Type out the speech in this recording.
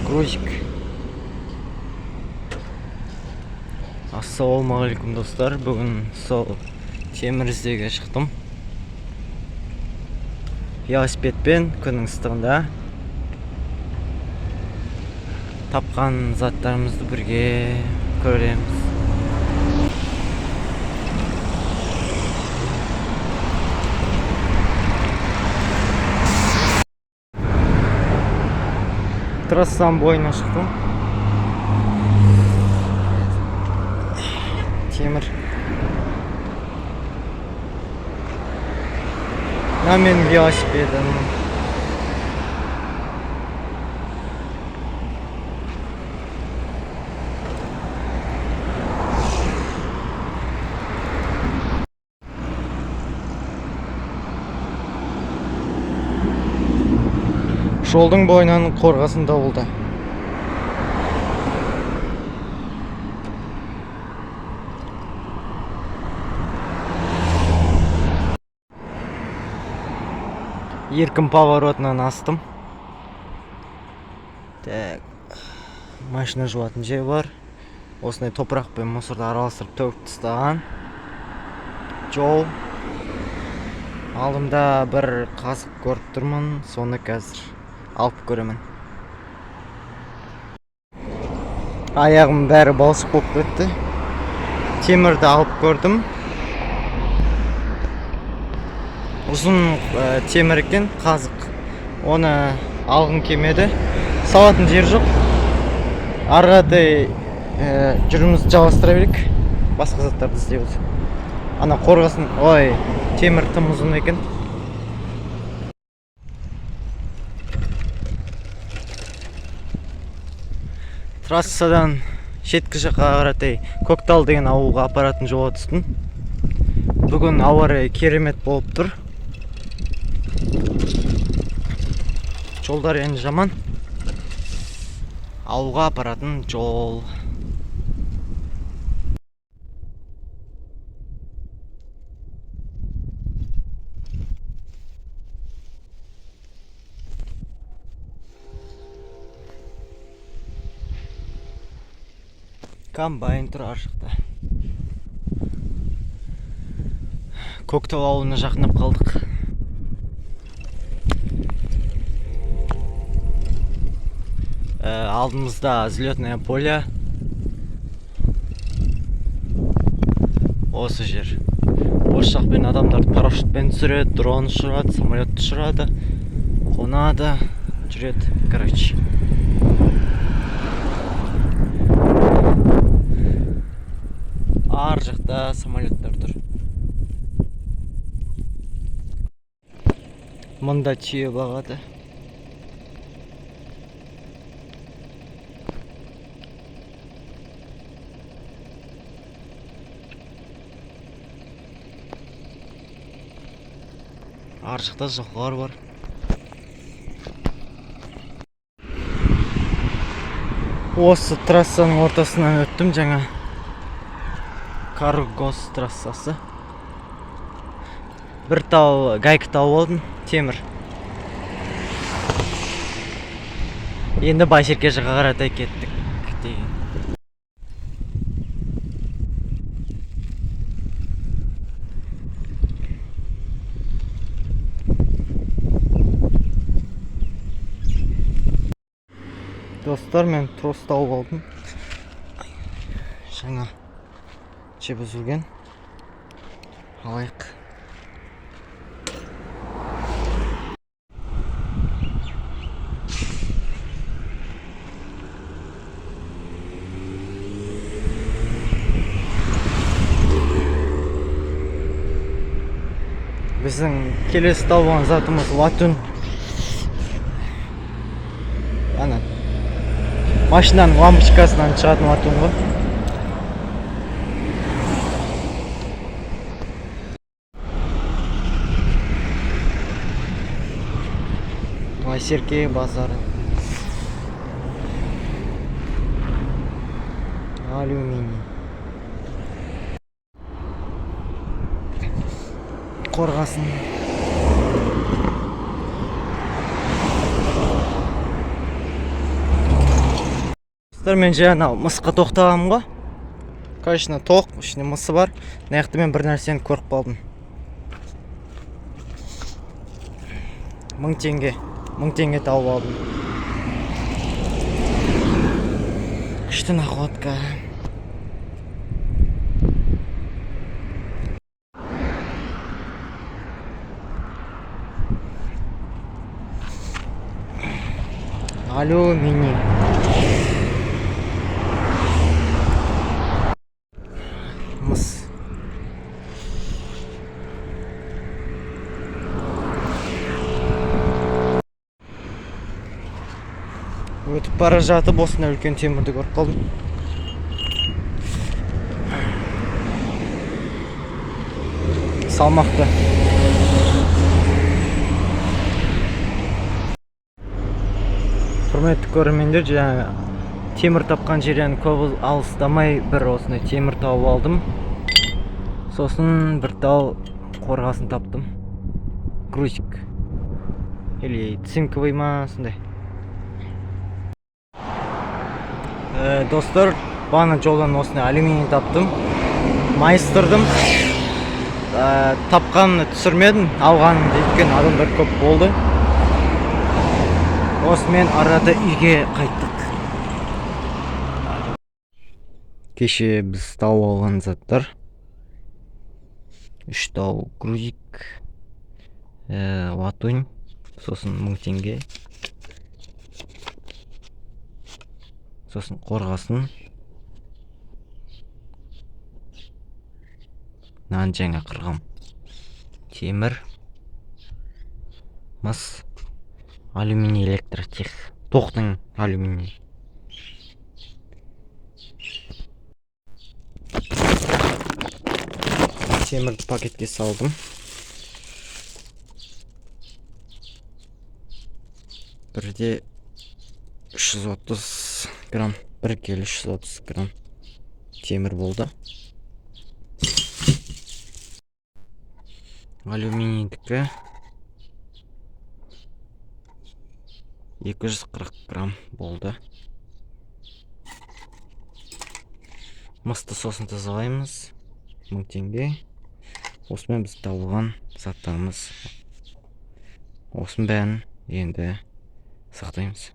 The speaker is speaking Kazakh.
грузик. Ассалаумағалейкум достар, бүгін сол темір іздеуге шықтым. Велосипедпен күннің ыстығында тапқан заттарымызды бірге көреміз. Трассаның бойына шықтым. Темір. Мына менің велосипедім. Жолдың бойынан қорғасын дауылда. Еркін поворотынан астым. Так, машина жуатын жер бар. Осындай топырақ пен мусорды араластырып төгіп тастаған. Жол. Алдымда бір қазық көріп тұрмын, соны қазір алып көремін. Аяғым бәрі балшық болып кетті. Темірді алып көрдім. Ұзын темір екен, қазық. Оны алғым келмеді. Салатын жер жоқ. Арғадай жүрімізді жалғастыра берейік. Басқа заттарды іздейміз. Ана қорғасын, темір тым ұзын екен. Трассадан шеткі жаққа қаратай Көктал деген ауылға апаратын жолға түстім. Бүгін ауа райы керемет болып тұр. Жолдар енді жаман. Ауылға апаратын жол. Комбайн тұр ар жақта. Көктал ауылына жақындап қалдық. Алдымызда взлетное поле. Осы жер. Осы жақпен адамдарды парашютпен түсіреді, дрон ұшырады, самолет ұшырады, қонады, жүреді. Короче. Ар жақта самолеттер тұр. Мұнда түйе бағады. Ар жақта жылқылар бар. Осы трассаның ортасынан өттім жаңа. Каргос трассасы. Бір тау, гайка тауып алдым, темір. Енді Байсерке жаққа қаратай кеттік. Достар, мен трос тауып алдым. Жаңа жеп үзілген. Алайық. Біздің келесі тауған затымыз латун. Ана машинаның лампочкасынан шығатын латун ғой. Байсерке базары. Алюминий. Қорғасын. Достар, мен жаңа мысқа тоқтағам ғой. Конечно, тоқ, ішінде мысы бар. Наяқты мен бір нәрсені көріп қалдым. 1000 теңге. 1000 теңге тауып алдым. Күшті находка. Алюминий. Мыс. Өтіп бара жатып осындай үлкен темірді көріп қалдым. Салмақты. Құрметті көрермендер, жаңа темір тапқан жерден көп алыстамай бір осындай темір тауып алдым. Сосын бір тал қорғасын таптым. Грузик. Или цинковый ма, сондай. Достар, бана жолдан осындай алюминий таптым. Майыстырдым. Тапқанымды түсірмедім, алғанымды, өйткені адамдар көп болды. Осымен арада үйге қайттық. Кеше біз тауып алған заттар. 3 тау грузик, латунь, сосын 1000 теңге. Сосын қорғасын. Нан жаңа қырғам. Темір. Мыс. Алюминий электротех. Тоқтың алюминий. Темірді пакетке салдым. Бірде 330 грамм. 1 келі 330 грамм темір болды. Алюминийдікі 240 грамм болды. Мысты сосын тазалаймыз. 1000 теңге. Осымен біз табылған заттарымыз. Осының бәрін енді сақтаймыз.